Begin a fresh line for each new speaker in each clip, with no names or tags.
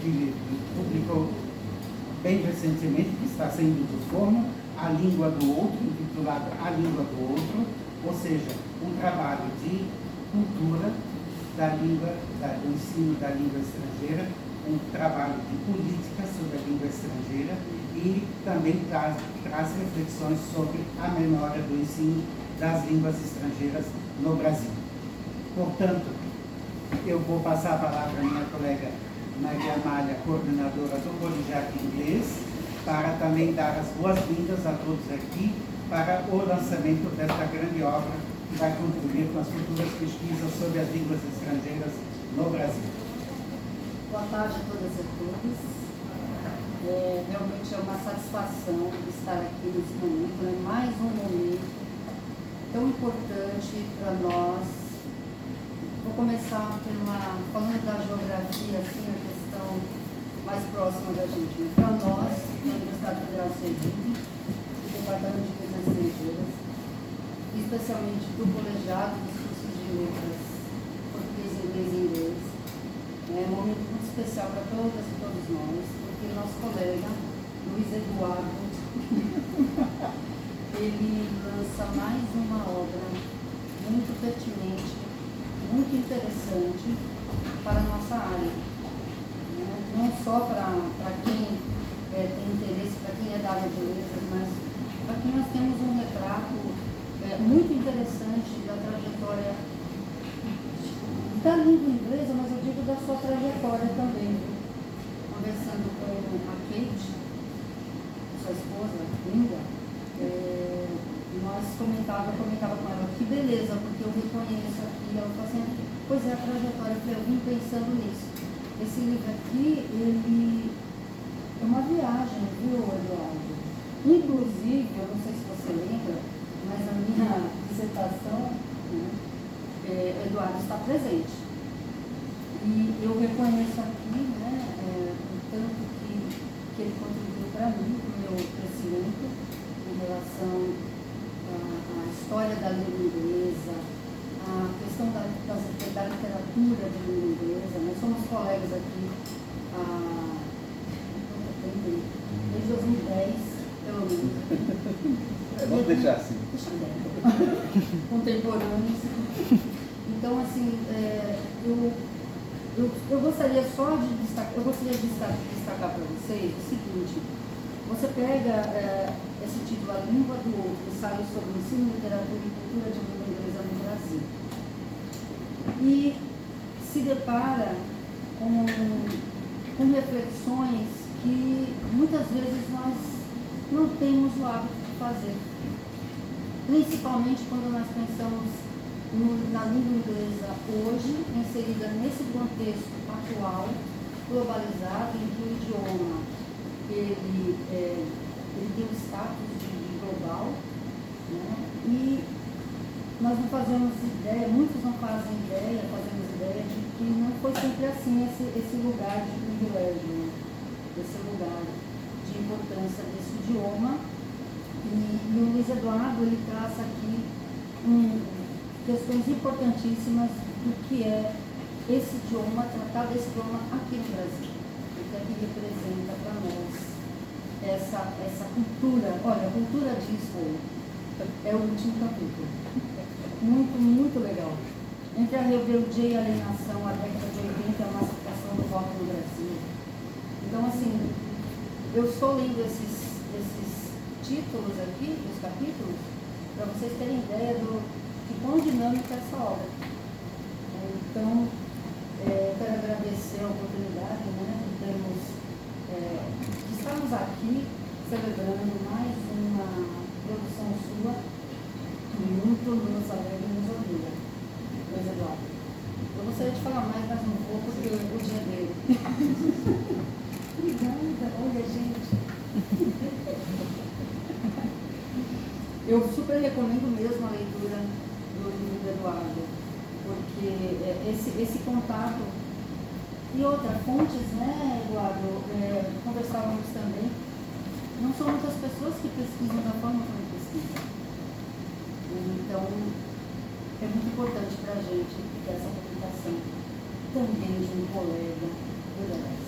que publicou bem recentemente, que está saindo do forno, A Língua do Outro, intitulado A Língua do Outro, ou seja, um trabalho de cultura da língua, do ensino da língua estrangeira, um trabalho de política sobre a língua estrangeira e também traz reflexões sobre a memória do ensino das línguas estrangeiras no Brasil. Portanto, eu vou passar a palavra à minha colega Maria Amália, coordenadora do Colegiado Inglês, para também dar as boas-vindas a todos aqui para o lançamento desta grande obra que vai contribuir com as futuras pesquisas sobre as línguas estrangeiras no Brasil.
Boa tarde a todas e a todos. Realmente é uma satisfação estar aqui nesse momento, né? Mais um momento tão importante para nós. Vou começar falando da geografia, assim, a questão mais próxima da gente. Né? Para nós, na Universidade Federal de Sergipe, do Departamento de Letras Estrangeiras, especialmente do colegiado dos cursos de letras português, inglês e inglês, é um momento muito especial para todas e todos nós, porque nosso colega, Luiz Eduardo, ele lança mais uma obra muito pertinente, muito interessante para a nossa área. Não só para quem tem interesse, para quem é da área de letras, mas para quem nós temos um retrato muito interessante da trajetória da língua inglesa, mas eu digo da sua trajetória também. Conversando com a Kate, sua esposa, linda, eu comentava com ela, que beleza, porque eu reconheço aqui, ela falou assim, pois é, a trajetória, eu falei, eu vim pensando nisso. Esse livro aqui, ele é uma viagem, viu, Eduardo? Inclusive, eu não sei se você lembra, mas a minha dissertação, né, Eduardo está presente. E eu reconheço aqui, né, o tanto que ele contribuiu para mim, para o meu crescimento, em relação à história da língua inglesa, a questão da literatura de língua inglesa. Nós somos colegas aqui desde 2010, pelo menos.
Vamos deixar assim.
Deixa dentro. Contemporâneos. Então, assim, eu gostaria só de destacar para vocês o seguinte: você pega esse título, A Língua do Outro, ensaio sobre ensino, literatura e cultura de língua inglesa no Brasil, e se depara com reflexões que muitas vezes nós não temos o hábito de fazer, principalmente quando nós pensamos na língua inglesa hoje, inserida nesse contexto atual, globalizado, em que o idioma ele tem o status de global, né? E nós não fazemos ideia, muitos não fazem ideia, fazemos ideia de que não foi sempre assim esse lugar de privilégio, né? Esse lugar de importância desse idioma. E o Luiz Eduardo, ele traça aqui questões importantíssimas do que é esse idioma, tratar desse idioma aqui no Brasil. O que é que representa para nós essa cultura. Olha, a cultura disso é o último capítulo. Muito, muito legal. Entre a rebeldia e a alienação, a década de 80 é a massificação do rock no Brasil. Então, assim, eu estou lendo esses títulos aqui, os capítulos, para vocês terem ideia de quão dinâmica é essa obra. Então, quero agradecer a oportunidade, né, de estarmos aqui celebrando mais uma produção sua que muito nos alegra e nos orgulha. Luiz Eduardo, eu gostaria de falar mais, mas não vou porque o dia dele. Obrigada, olha, gente. Eu super recomendo mesmo a leitura do livro do Eduardo, porque esse contato e outra, fontes, né, Eduardo, conversávamos também, não são muitas pessoas que pesquisam da forma como ele pesquisa. Então, é muito importante para a gente ter essa publicação também de um colega do DES.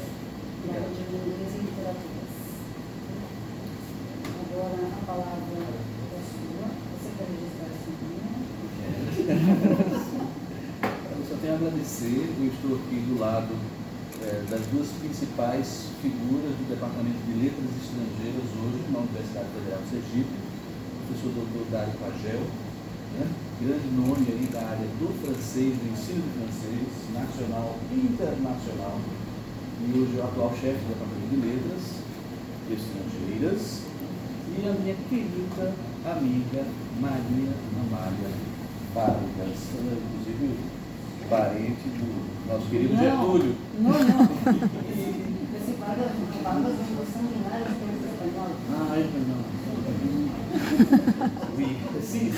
estou aqui do lado das duas principais figuras do Departamento de Letras Estrangeiras hoje na Universidade Federal de Sergipe, o professor Dr. Dário Pagel, né? Grande nome aí da área do francês, do ensino do francês, nacional e internacional, e hoje é o atual chefe do Departamento de Letras Estrangeiras, e a minha querida amiga Maria Amália Vargas, inclusive parente do nosso querido Getúlio.
Não. Esse Vargas não são milhares de espanhol.
Ah, é não. Sim.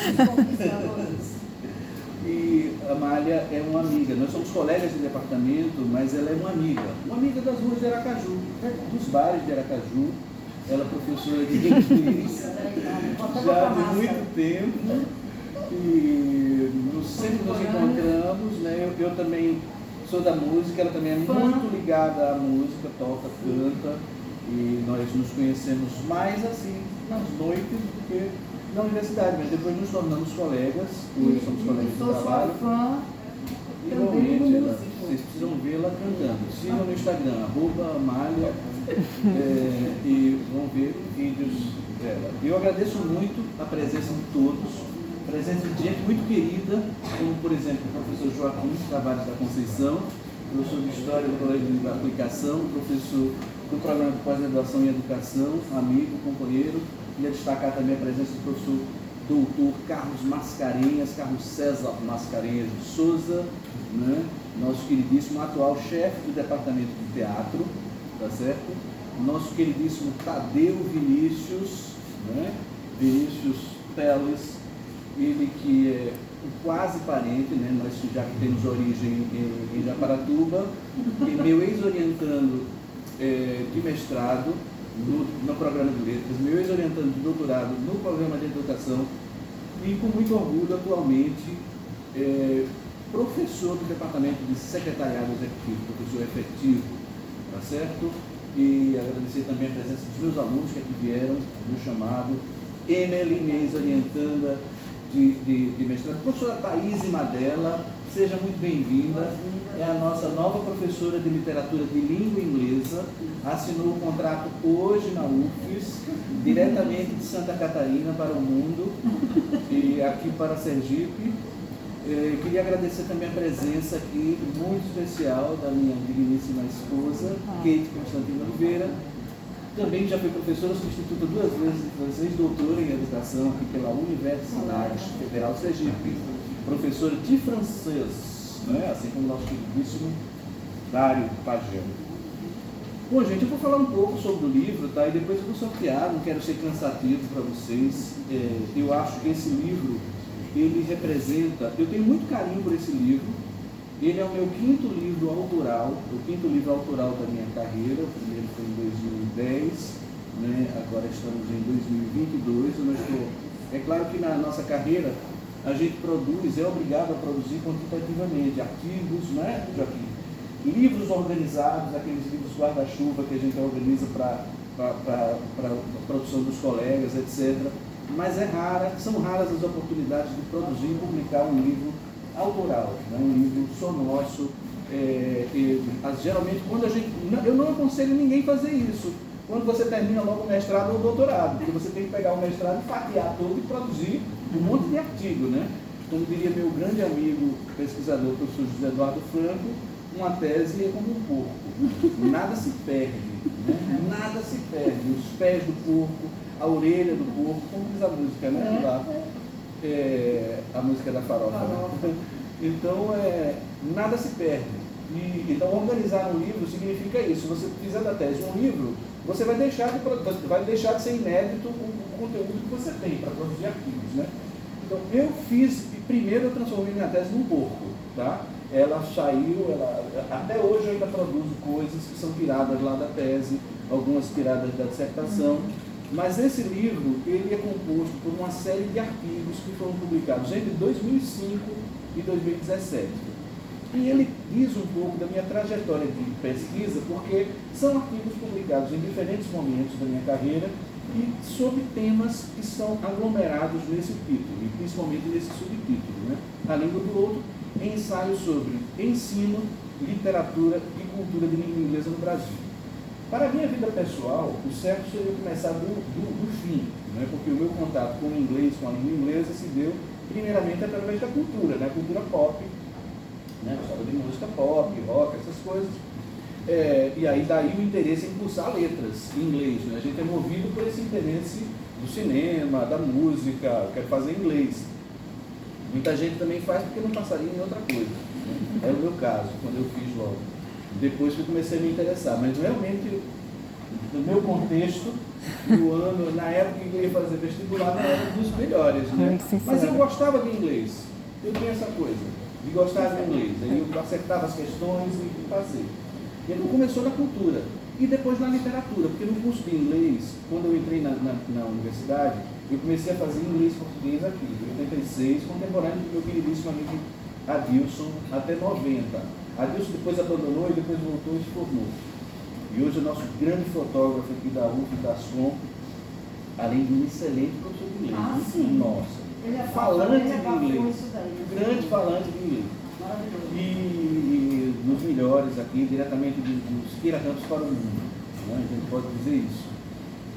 E a Amália é uma amiga. Nós somos colegas de departamento, mas ela é uma amiga das ruas de Aracaju, dos bares de Aracaju. Ela é professora de inglês já de muito tempo. E sempre nos encontramos, né? Eu também sou da música, ela também é muito ligada à música, toca, canta, e nós nos conhecemos mais assim nas noites do que na universidade, mas depois nos tornamos colegas, hoje somos colegas de trabalho. Igualmente, vocês precisam vê-la cantando. Sigam no Instagram, @Amália, e vão ver vídeos dela. Eu agradeço muito a presença de todos. Presença de gente muito querida, como por exemplo o professor Joaquim Tavares da Conceição, professor de História do Colégio de Aplicação, professor do Programa de Pós-Graduação em Educação, amigo, companheiro. Queria destacar também a presença do professor doutor Carlos César Mascarenhas de Souza, né? Nosso queridíssimo atual chefe do Departamento de Teatro, tá certo? Nosso queridíssimo Tadeu Vinícius, né? Vinícius Teles, ele que é um quase parente, né? Nós já que temos origem em Japaratuba, e meu ex-orientando de mestrado no programa de letras, meu ex-orientando de doutorado no programa de educação, e com muito orgulho atualmente professor do Departamento de Secretariado Executivo, professor efetivo, tá certo? E agradecer também a presença dos meus alunos que aqui vieram no chamado, Emily, minha ex-orientanda de mestrado, professora Thaís Madela, seja muito bem-vinda, é a nossa nova professora de literatura de língua inglesa, assinou o contrato hoje na UFES, diretamente de Santa Catarina para o mundo, e aqui para Sergipe. Queria agradecer também a presença aqui, muito especial, da minha digníssima esposa, Kate Constantina Oliveira. Também já foi professora substituta 2 vezes de francês, doutora em educação aqui pela Universidade Federal de Sergipe, professora de francês, né? Assim como o nosso queridíssimo Dário Pagel. Bom, gente, eu vou falar um pouco sobre o livro, tá? E depois eu vou sortear, não quero ser cansativo para vocês. Eu acho que esse livro, ele representa, eu tenho muito carinho por esse livro. Ele é o meu 5º livro autoral, o 5º livro autoral da minha carreira. O primeiro foi em 2010, né? Agora estamos em 2022. É claro que na nossa carreira a gente produz, é obrigado a produzir quantitativamente artigos, né, Joaquim? Livros organizados, aqueles livros guarda-chuva que a gente organiza para a produção dos colegas, etc. Mas são raras as oportunidades de produzir e publicar um livro autoral, né? Um livro só nosso. Geralmente, eu não aconselho ninguém fazer isso quando você termina logo o mestrado ou o doutorado, porque você tem que pegar o mestrado e fatiar todo e produzir um monte de artigo, né? Como diria meu grande amigo pesquisador, professor José Eduardo Franco, uma tese é como um porco, nada se perde, né? Nada se perde, os pés do porco, a orelha do porco, como diz a música, né? A música da farofa, né? Então, nada se perde. Então, organizar um livro significa isso. Se você fizer da tese um livro, você vai deixar de ser inédito com o conteúdo que você tem para produzir artigos, né? Então, primeiro eu transformei minha tese num porco, tá? Ela saiu, até hoje eu ainda produzo coisas que são tiradas lá da tese, algumas tiradas da dissertação. Mas esse livro, ele é composto por uma série de artigos que foram publicados entre 2005 e 2017. E ele diz um pouco da minha trajetória de pesquisa, porque são artigos publicados em diferentes momentos da minha carreira e sobre temas que são aglomerados nesse título, e principalmente nesse subtítulo, né? A língua do outro ensaio sobre ensino, literatura e cultura de língua inglesa no Brasil. Para a minha vida pessoal, o certo seria começar do fim, né? Porque o meu contato com o inglês, com a língua inglesa, se deu primeiramente através da cultura, né? Cultura pop, né? Gostava de música pop, rock, essas coisas. E aí daí o interesse em cursar letras em inglês, né? A gente é movido por esse interesse do cinema, da música, quer fazer inglês. Muita gente também faz porque não passaria em outra coisa, né? É o meu caso, quando eu fiz logo. Depois que eu comecei a me interessar, mas realmente, no meu contexto, no ano, na época que eu ia fazer vestibular, não era dos melhores, né? Mas eu gostava de inglês, eu tinha essa coisa, de gostar de inglês, aí eu acertava as questões e passei. E aí começou na cultura, e depois na literatura, porque no curso de inglês, quando eu entrei na universidade, eu comecei a fazer inglês e português aqui, em 86, contemporâneo do meu queridíssimo amigo Adilson, até 90. Adilson depois abandonou e depois voltou e se formou. E hoje é o nosso grande fotógrafo aqui da UF e da SOM, além de um excelente professor de inglês.
Ah, sim.
Nossa.
Ele é
falante de inglês.
isso daí, né?
Grande falante de inglês.
Maravilhoso.
E dos melhores aqui, diretamente dos Queira-Campos para o mundo. Né? A gente pode dizer isso.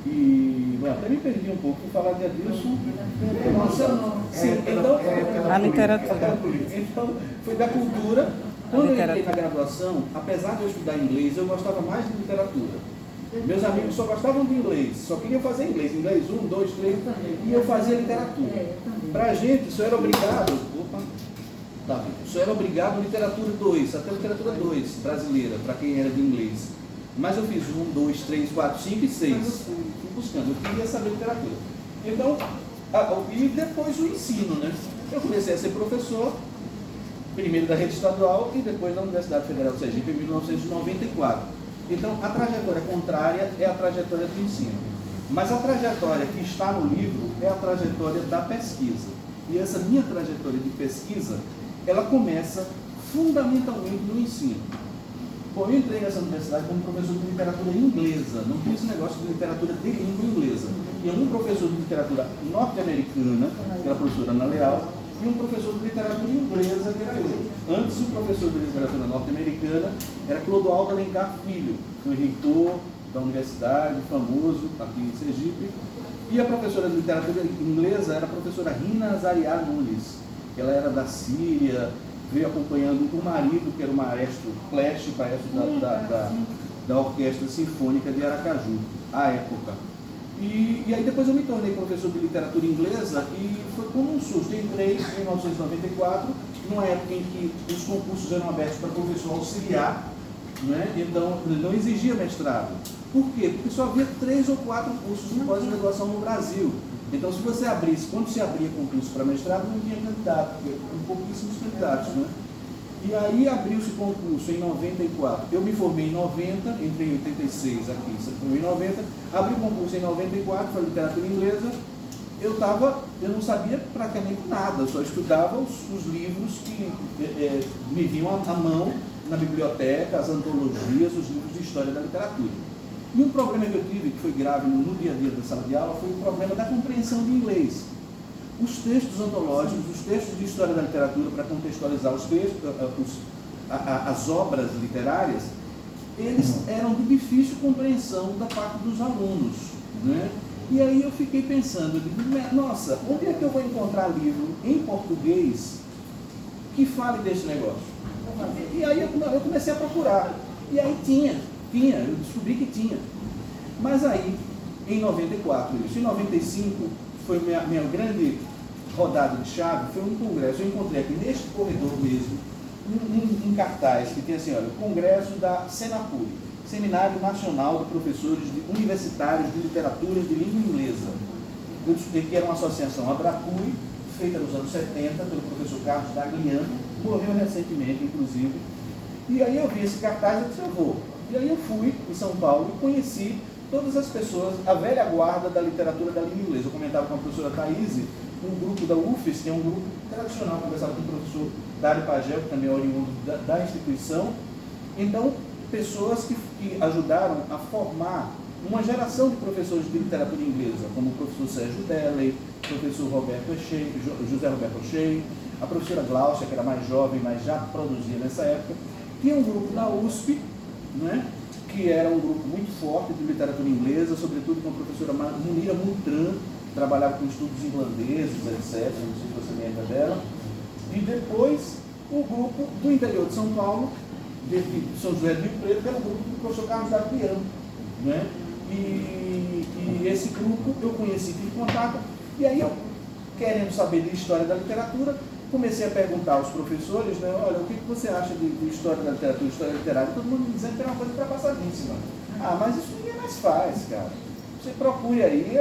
E até me perdi um pouco por falar de Adilson. Sim, então,
a literatura.
Então, foi da cultura. Quando eu entrei na graduação, apesar de eu estudar inglês, eu gostava mais de literatura. Meus amigos só gostavam de inglês, só queriam fazer inglês. Inglês 1, 2, 3, e eu fazia literatura. Para a gente, isso era obrigado. Isso era obrigado literatura 2, até literatura 2 brasileira, para quem era de inglês. Mas eu fiz 1, 2, 3, 4, 5 e 6. Fui buscando, eu queria saber literatura. Então, e depois o ensino, né? Eu comecei a ser professor, primeiro da rede estadual e depois da Universidade Federal de Sergipe em 1994. Então, a trajetória contrária é a trajetória do ensino. Mas a trajetória que está no livro é a trajetória da pesquisa. E essa minha trajetória de pesquisa, ela começa fundamentalmente no ensino. Bom, eu entrei nessa universidade como professor de literatura inglesa, não tinha esse negócio de literatura de língua inglesa. Tinha um professor de literatura norte-americana, que era a professora Ana Leal, e um professor de literatura inglesa, que era eu. Antes, o professor de literatura norte-americana era Clodoaldo Alencar Filho, foi reitor da universidade, famoso aqui em Sergipe. E a professora de literatura inglesa era a professora Rina Azariah Nunes. Ela era da Síria, veio acompanhando o marido, que era o maestro Clash, da Orquestra Sinfônica de Aracaju, à época. E aí depois eu me tornei professor de literatura inglesa e foi como um susto. Eu entrei em 1994, numa época em que os concursos eram abertos para professor auxiliar, né? Então não exigia mestrado. Por quê? Porque só havia 3 ou 4 cursos de pós-graduação no Brasil. Então, se você abrisse, quando se abria concurso para mestrado, não tinha candidato, porque eram pouquíssimos candidatos, né? E aí abriu-se concurso em 94. Eu me formei em 90, entrei em 86 aqui, você formou em 90, abri o concurso em 94 para literatura inglesa. Eu não sabia praticamente nada, eu só estudava os livros que me vinham à mão na biblioteca, as antologias, os livros de história da literatura. E um problema que eu tive, que foi grave no dia a dia da sala de aula, foi o problema da compreensão de inglês. Os textos antológicos, os textos de história da literatura, para contextualizar os textos, as obras literárias, eles eram de difícil compreensão da parte dos alunos, né? E aí eu fiquei pensando, eu digo, nossa, onde é que eu vou encontrar livro em português que fale desse negócio? E aí eu comecei a procurar, e aí tinha, eu descobri que tinha. Mas aí, em 94, isso, em 95, foi minha grande rodada de chave, foi um congresso. Eu encontrei aqui neste corredor mesmo, um cartaz que tem assim, olha, o congresso da Senapuri, Seminário Nacional de Professores Universitários de Literaturas de Língua Inglesa. Eu descobri que era uma associação Abracui, feita nos anos 70 pelo professor Carlos Dagliano, morreu recentemente, inclusive. E aí eu vi esse cartaz e disse, eu vou. E aí eu fui em São Paulo e conheci todas as pessoas, a velha guarda da literatura da língua inglesa. Eu comentava com a professora Thaís, um grupo da UFES, que é um grupo tradicional, conversava com o professor Dário Pagel, que também é oriundo da instituição. Então, pessoas que ajudaram a formar uma geração de professores de literatura inglesa, como o professor Sérgio Delley, o professor José Roberto O'Shea, a professora Glaucia, que era mais jovem, mas já produzia nessa época. Tinha um grupo na USP, né, que era um grupo muito forte de literatura inglesa, sobretudo com a professora Munira Montran, que trabalhava com estudos irlandeses, etc. Não sei se você lembra dela. E depois, o grupo do interior de São Paulo, de São José do Rio Preto, que era o grupo do professor Carlos D'Aquiano, né? E esse grupo eu conheci, tive contato, e aí eu, querendo saber de história da literatura, comecei a perguntar aos professores, né, olha, o que você acha de história da literatura, história literária? Todo mundo me dizendo que era uma coisa ultrapassadíssima. Ah, mas isso ninguém mais faz, cara. Você procure aí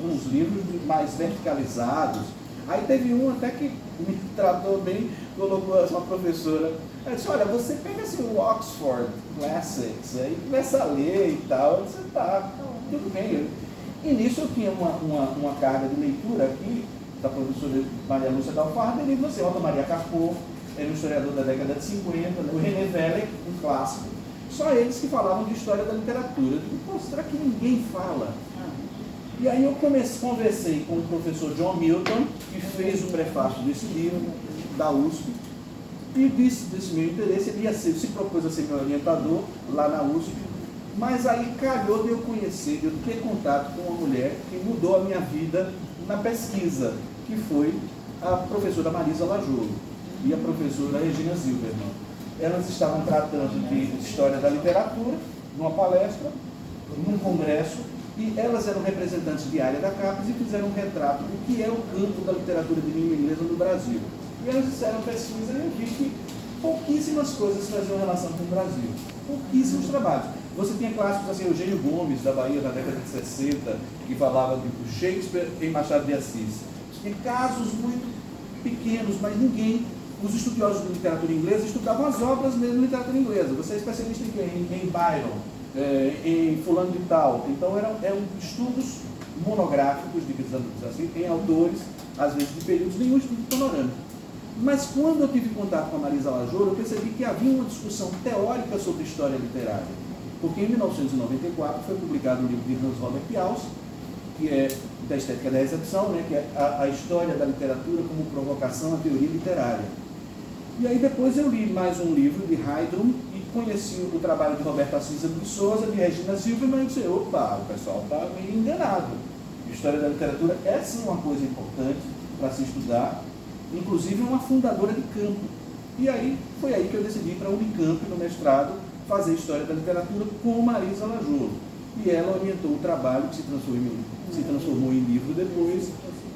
uns livros mais verticalizados. Aí teve um até que me tratou bem, colocou uma professora, ela disse, olha, você pega assim o Oxford Classics, aí começa a ler e tal, você tá, tudo bem. E nisso eu tinha uma carga de leitura aqui, da professora Maria Lúcia Dalfarda, e livro assim, Otto Maria Carpo, era um historiador da década de 50, né? O René Welle, um clássico, só eles que falavam de história da literatura. Eu digo, pô, será que ninguém fala? E aí eu conversei com o professor John Milton, que fez o prefácio desse livro, da USP, e desse meu interesse, ele se propôs a ser meu orientador lá na USP, mas aí calhou de eu conhecer, de eu ter contato com uma mulher que mudou a minha vida na pesquisa, que foi a professora Marisa Lajolo e a professora Regina Zilberman. Elas estavam tratando de história da literatura, numa palestra, num congresso, e elas eram representantes de área da CAPES e fizeram um retrato do que é o campo da literatura de língua inglesa no Brasil. E elas fizeram pesquisa e eu vi que pouquíssimas coisas faziam relação com o Brasil. Pouquíssimos trabalhos. Você tinha clássicos assim, Eugênio Gomes, da Bahia, na década de 60, que falava de Shakespeare em Machado de Assis. Tinha casos muito pequenos, mas ninguém, os estudiosos de literatura inglesa estudavam as obras mesmo de literatura inglesa. Você é especialista em quem? Em Byron, em fulano de tal. Então eram estudos monográficos, digamos assim, em autores, às vezes de períodos, nenhum estudo panorâmico. Mas quando eu tive contato com a Marisa Lajolo, eu percebi que havia uma discussão teórica sobre história literária. Porque em 1994 foi publicado um livro de Hans Robert Piaus, que é da estética da recepção, né, que é a história da literatura como provocação à teoria literária. E aí depois eu li mais um livro de Heidrun e conheci o trabalho de Roberto Assis de Souza, de Regina Zilberman, e disse, opa, o pessoal está meio enganado. A história da literatura é sim uma coisa importante para se estudar, inclusive uma fundadora de campo. E aí foi aí que eu decidi ir para a Unicamp, no mestrado, fazer História da Literatura com Marisa Lajolo. E ela orientou o trabalho que se transformou em livro depois,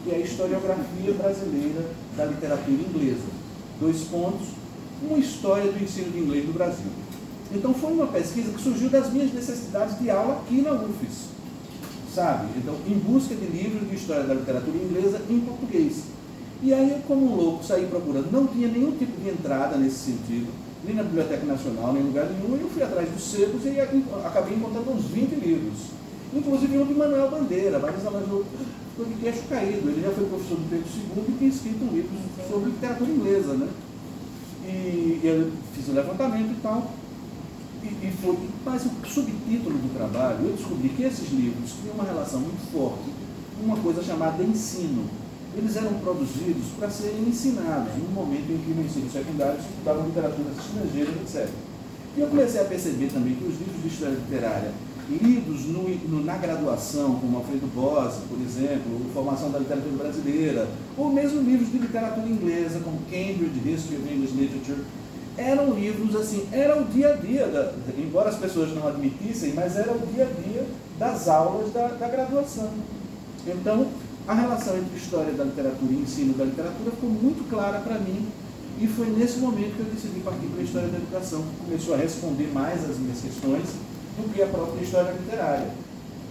que é a Historiografia Brasileira da Literatura Inglesa. 2 pontos, uma história do ensino de inglês no Brasil. Então foi uma pesquisa que surgiu das minhas necessidades de aula aqui na UFES, sabe? Então, em busca de livros de História da Literatura Inglesa em português. E aí eu, como um louco, saí procurando, não tinha nenhum tipo de entrada nesse sentido, nem na Biblioteca Nacional, nem em lugar nenhum, e eu fui atrás dos secos e acabei encontrando uns 20 livros. Inclusive um de Manuel Bandeira, Marisa Lajolo ficou de queixo caído, ele já foi professor do Pedro II e tinha escrito um livro sobre literatura inglesa, né? E eu fiz o levantamento e tal, mas o subtítulo do trabalho, eu descobri que esses livros tinham uma relação muito forte com uma coisa chamada ensino. Eles eram produzidos para serem ensinados, no momento em que no ensino secundário se estudavam literaturas estrangeiras, etc. E eu comecei a perceber também que os livros de história literária, lidos na graduação, como Alfredo Bose, por exemplo, Formação da Literatura Brasileira, ou mesmo livros de literatura inglesa, como Cambridge History of English Literature, eram livros assim, era o dia a dia, embora as pessoas não admitissem, mas era o dia a dia das aulas da graduação. Então, a relação entre história da literatura e ensino da literatura ficou muito clara para mim, e foi nesse momento que eu decidi partir para a história da educação, que começou a responder mais às minhas questões do que a própria história literária.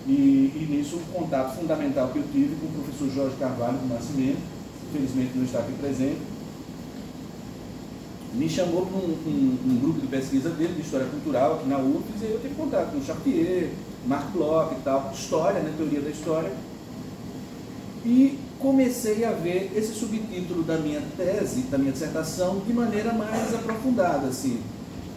E nisso, o contato fundamental que eu tive com o professor Jorge Carvalho do Nascimento, infelizmente não está aqui presente, me chamou para um grupo de pesquisa dele, de história cultural, aqui na UFES, e eu tive contato com Chartier, Marc Bloch e tal, história, né, teoria da história, e comecei a ver esse subtítulo da minha tese, da minha dissertação, de maneira mais aprofundada, assim.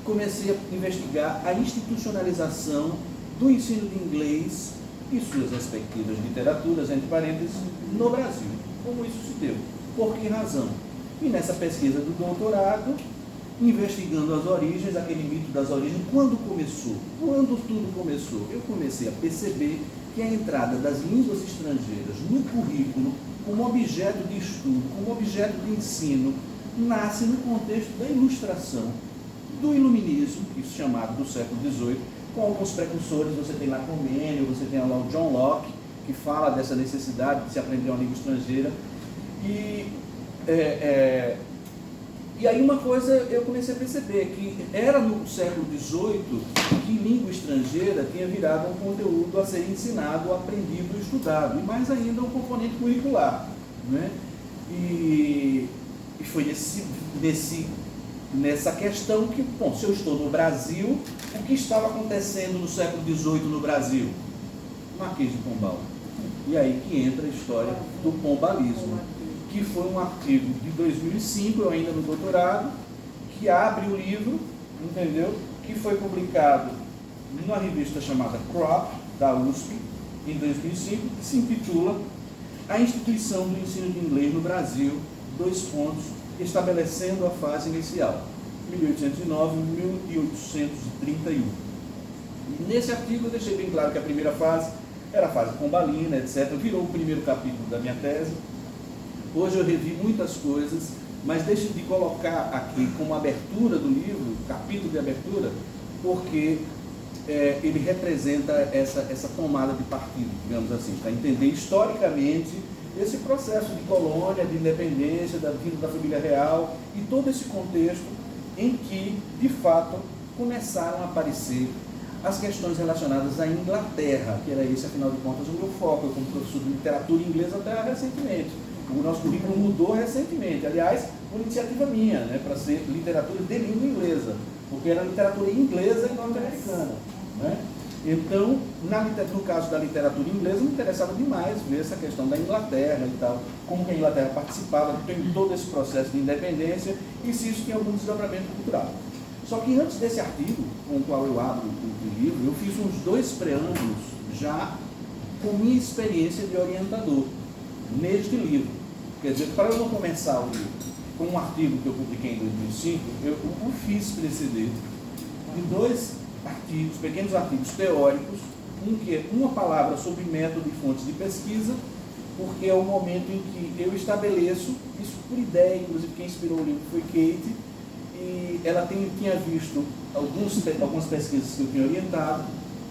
Comecei a investigar a institucionalização do ensino de inglês e suas respectivas literaturas, entre parênteses, no Brasil. Como isso se deu? Por que razão? E nessa pesquisa do doutorado, investigando as origens, aquele mito das origens, quando tudo começou, eu comecei a perceber que a entrada das línguas estrangeiras no currículo, como objeto de estudo, como objeto de ensino, nasce no contexto da ilustração, do iluminismo, isso chamado do século XVIII, com alguns precursores. Você tem lá Comênio, você tem lá o John Locke, que fala dessa necessidade de se aprender uma língua estrangeira. E aí uma coisa eu comecei a perceber, que era no século XVIII que língua estrangeira tinha virado um conteúdo a ser ensinado, aprendido, estudado, e mais ainda um componente curricular, né? E foi nessa questão que, bom, se eu estou no Brasil, o que estava acontecendo no século XVIII no Brasil? Marquês de Pombal. E aí que entra a história do pombalismo, que foi um artigo de 2005, eu ainda no doutorado, que abre o livro, entendeu? Que foi publicado numa revista chamada Crop, da USP, em 2005, que se intitula A Instituição do Ensino de Inglês no Brasil, estabelecendo a fase inicial, 1809-1831. E nesse artigo eu deixei bem claro que a primeira fase era a fase pombalina, etc. Virou o primeiro capítulo da minha tese. Hoje eu revi muitas coisas, mas deixo de colocar aqui como abertura do livro, capítulo de abertura, porque ele representa essa tomada de partido, digamos assim, para entender historicamente esse processo de colônia, de independência, da vida da família real e todo esse contexto em que, de fato, começaram a aparecer as questões relacionadas à Inglaterra, que era esse, afinal de contas, o meu foco. Eu, como professor de literatura inglesa até recentemente. O nosso currículo mudou recentemente, aliás, por iniciativa minha, né, para ser literatura de língua inglesa, porque era literatura inglesa e norte-americana, né? Então, no caso da literatura inglesa, me interessava demais ver essa questão da Inglaterra e tal, como que a Inglaterra participava de todo esse processo de independência e se isso tinha algum desdobramento cultural. Só que antes desse artigo, com o qual eu abro o livro, eu fiz uns 2 preâmbulos já com minha experiência de orientador neste livro. Quer dizer, para eu não começar o livro com um artigo que eu publiquei em 2005, eu o fiz preceder de 2 artigos, pequenos artigos teóricos, que é uma palavra sobre método e fontes de pesquisa, porque é o momento em que eu estabeleço, isso por ideia, inclusive quem inspirou o livro foi Kate, e ela tinha visto algumas pesquisas que eu tinha orientado,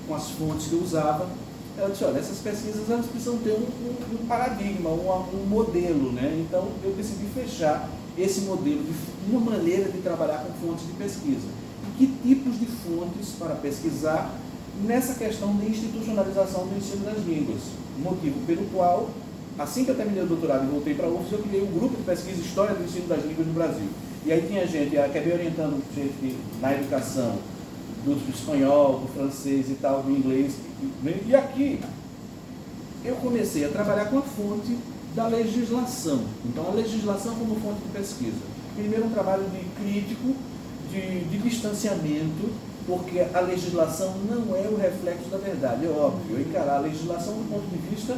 com as fontes que eu usava. Ela disse, olha, essas pesquisas elas precisam ter um paradigma, um modelo, né? Então eu decidi fechar esse modelo, uma maneira de trabalhar com fontes de pesquisa. E que tipos de fontes para pesquisar nessa questão de institucionalização do ensino das línguas. Motivo pelo qual, assim que eu terminei o doutorado e voltei para a UFRGS, eu criei um grupo de pesquisa História do Ensino das Línguas no Brasil. E aí tinha gente, acabei orientando gente na educação, do espanhol, do francês e tal, do inglês. E aqui eu comecei a trabalhar com a fonte da legislação. Então, a legislação como fonte de pesquisa. Primeiro, um trabalho de crítico, de distanciamento, porque a legislação não é o reflexo da verdade, é óbvio. Eu encarar a legislação do ponto de vista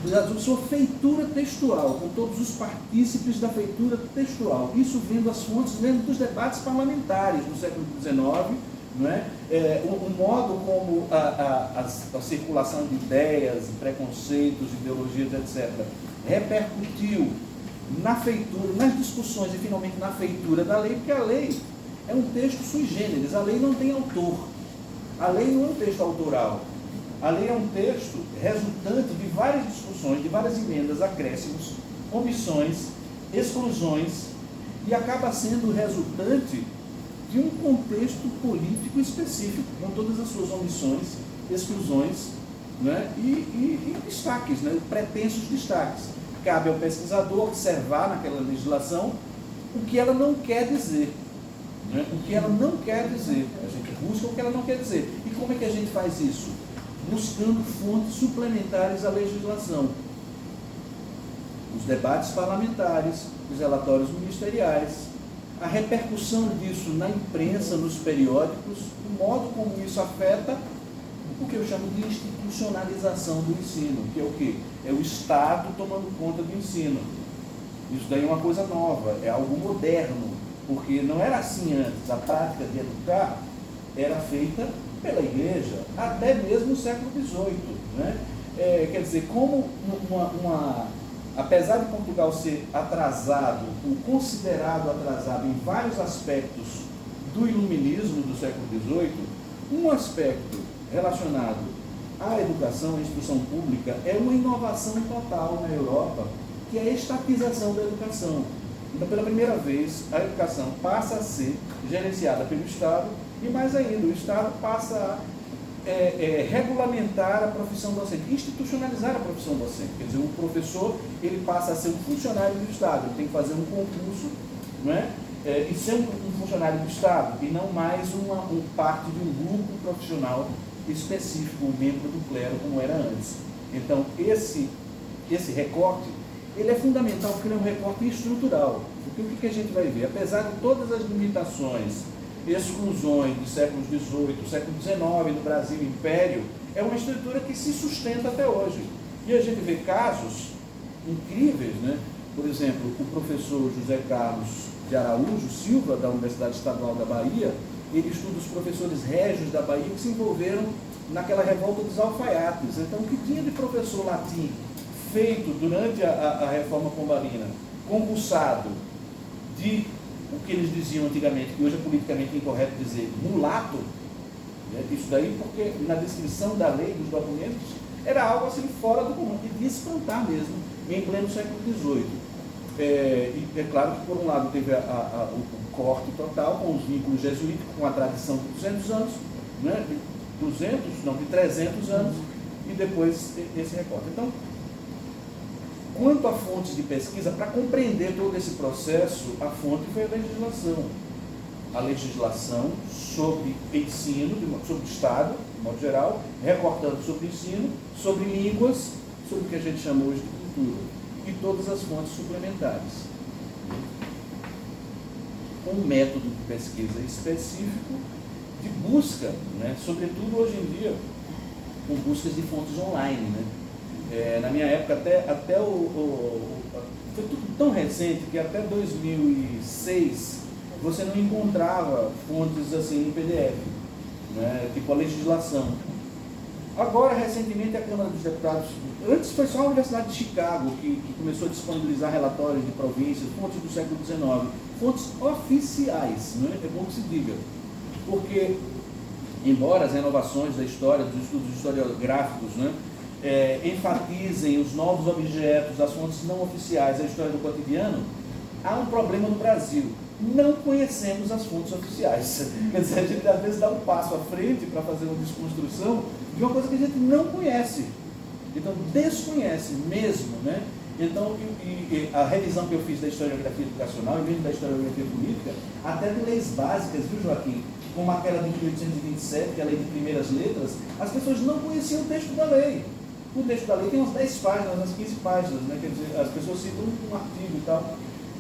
da sua feitura textual, com todos os partícipes da feitura textual. Isso vendo as fontes, vendo dos debates parlamentares do século XIX, não é? O modo como a circulação de ideias, preconceitos, ideologias, etc., repercutiu na feitura, nas discussões e finalmente na feitura da lei, porque a lei é um texto sui generis, a lei não tem autor, a lei não é um texto autoral. A lei é um texto resultante de várias discussões, de várias emendas, acréscimos, omissões, exclusões, e acaba sendo resultante de um contexto político específico, com todas as suas omissões, exclusões, né, e destaques, né, pretensos destaques. Cabe ao pesquisador observar naquela legislação o que ela não quer dizer. Né, o que ela não quer dizer. A gente busca o que ela não quer dizer. E como é que a gente faz isso? Buscando fontes suplementares à legislação. Os debates parlamentares, os relatórios ministeriais, a repercussão disso na imprensa, nos periódicos, o modo como isso afeta o que eu chamo de institucionalização do ensino, que é o quê? É o Estado tomando conta do ensino. Isso daí é uma coisa nova, é algo moderno, porque não era assim antes. A prática de educar era feita pela igreja, até mesmo no século XVIII. Né? Quer dizer, como apesar de Portugal ser atrasado, ou considerado atrasado em vários aspectos do iluminismo do século XVIII, um aspecto relacionado à educação, à instrução pública, é uma inovação total na Europa, que é a estatização da educação. Então, pela primeira vez, a educação passa a ser gerenciada pelo Estado, e mais ainda, o Estado passa a regulamentar a profissão docente, institucionalizar a profissão docente. Quer dizer, o professor ele passa a ser um funcionário do Estado, ele tem que fazer um concurso, não é? E ser um funcionário do Estado, e não mais parte de um grupo profissional específico, um membro do clero, como era antes. Então, esse recorte, ele é fundamental porque ele é um recorte estrutural. Porque o que a gente vai ver? Apesar de todas as limitações, exclusões do século XVIII, do século XIX, no Brasil, Império, é uma estrutura que se sustenta até hoje. E a gente vê casos incríveis, né? Por exemplo, o professor José Carlos de Araújo Silva, da Universidade Estadual da Bahia, ele estuda os professores régios da Bahia que se envolveram naquela revolta dos alfaiates. Então, o que tinha de professor latim feito durante a Reforma Pombalina, concursado de o que eles diziam antigamente, que hoje é politicamente incorreto dizer mulato, né? Isso daí porque na descrição da lei, dos documentos, era algo assim fora do comum, que devia espantar mesmo, em pleno século XVIII. E é claro que, por um lado, teve o corte total com os vínculos jesuíticos, com a tradição de 200 anos, né? de 300 anos, e depois esse recorte. Então, quanto a fontes de pesquisa, para compreender todo esse processo, a fonte foi a legislação. A legislação sobre ensino, sobre o Estado, de modo geral, recortando sobre ensino, sobre línguas, sobre o que a gente chama hoje de cultura, e todas as fontes suplementares. Um método de pesquisa específico, de busca, né? Sobretudo hoje em dia, com buscas de fontes online, né? Na minha época, até foi tudo tão recente que até 2006 você não encontrava fontes assim em PDF, né? Tipo a legislação. Agora, recentemente, a Câmara dos Deputados, antes foi só a Universidade de Chicago que começou a disponibilizar relatórios de províncias, fontes do século XIX, fontes oficiais, né? É bom que se diga, porque, embora as renovações da história, dos estudos historiográficos, né, enfatizem os novos objetos, as fontes não oficiais, a história do cotidiano, há um problema no Brasil. Não conhecemos as fontes oficiais. Quer dizer, a gente às vezes dá um passo à frente para fazer uma desconstrução de uma coisa que a gente não conhece. Então, desconhece mesmo, né? Então, a revisão que eu fiz da historiografia educacional, e mesmo da historiografia política, até de leis básicas, viu, Joaquim? Como aquela de 1827, que é a lei de primeiras letras, as pessoas não conheciam o texto da lei. O texto da lei tem umas 10 páginas, umas 15 páginas, né? Quer dizer, as pessoas citam um artigo e tal,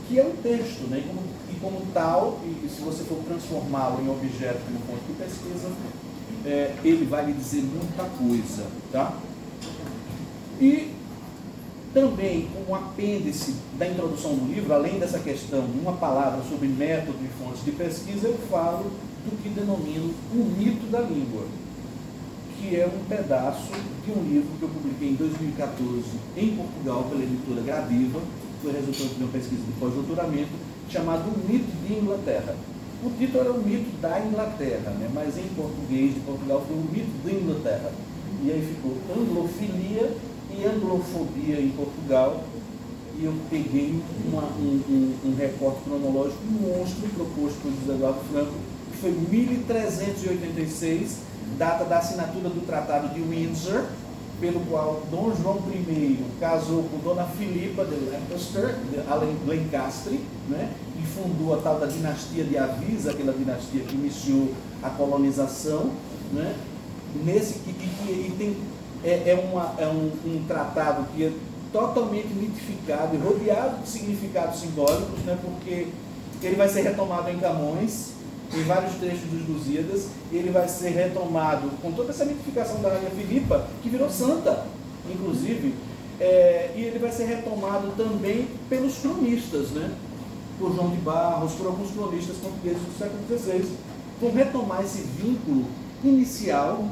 que é um texto, né? E como tal, e se você for transformá-lo em objeto como fonte de pesquisa, ele vai lhe dizer muita coisa, tá? E também, como apêndice da introdução do livro, além dessa questão de uma palavra sobre método e fontes de pesquisa, eu falo do que denomino o mito da língua, que é um pedaço de um livro que eu publiquei em 2014 em Portugal pela editora Gradiva, foi resultante de uma pesquisa de pós-doutoramento, chamado O Mito de Inglaterra. O título era O Mito da Inglaterra, né? Mas em português de Portugal foi O Mito de Inglaterra. E aí ficou anglofilia e anglofobia em Portugal, e eu peguei um recorte cronológico monstro proposto por José Eduardo Franco, que foi 1386, data da assinatura do Tratado de Windsor, pelo qual Dom João I casou com Dona Filipa de Lencastre, né, e fundou a tal da dinastia de Avis, aquela dinastia que iniciou a colonização, né, um tratado que é totalmente mitificado e rodeado de significados simbólicos, né, porque ele vai ser retomado em Camões, em vários trechos dos Lusíadas, ele vai ser retomado com toda essa mitificação da rainha Filipa, que virou santa, inclusive, e ele vai ser retomado também pelos cronistas, né? Por João de Barros, por alguns cronistas portugueses do século XVI, vão retomar esse vínculo inicial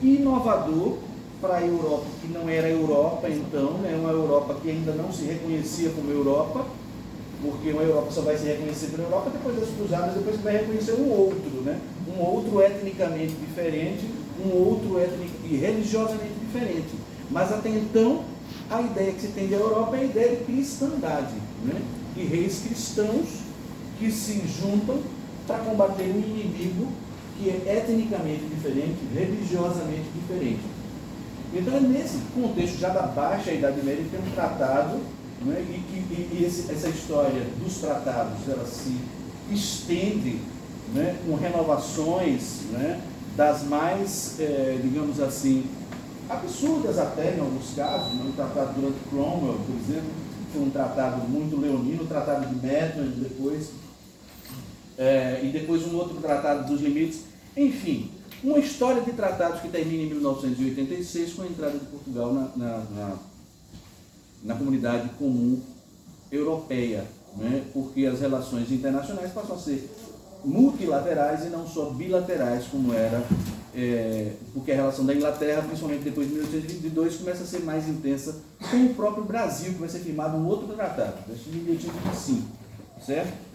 e inovador para a Europa, que não era Europa então, né? Uma Europa que ainda não se reconhecia como Europa, porque uma Europa só vai se reconhecer pela Europa depois das cruzadas, depois que vai reconhecer um outro, né? Um outro etnicamente diferente, um outro étnico e religiosamente diferente. Mas até então, a ideia que se tem da Europa é a ideia de cristandade, né? De reis cristãos que se juntam para combater um inimigo que é etnicamente diferente, religiosamente diferente. Então, é nesse contexto já da Baixa Idade Média que tem um tratado, né? Essa história dos tratados, ela se estende, né? Com renovações, né? Das mais, digamos assim, absurdas até em alguns casos, né? O tratado durante Cromwell, por exemplo, foi um tratado muito leonino, o tratado de Metternich depois, e depois um outro tratado dos limites, enfim, uma história de tratados que termina em 1986 com a entrada de Portugal na comunidade comum europeia, né? Porque as relações internacionais passam a ser multilaterais e não só bilaterais, como era, porque a relação da Inglaterra, principalmente depois de 1822, começa a ser mais intensa com o próprio Brasil, que vai ser firmado um outro tratado, em 1825, certo?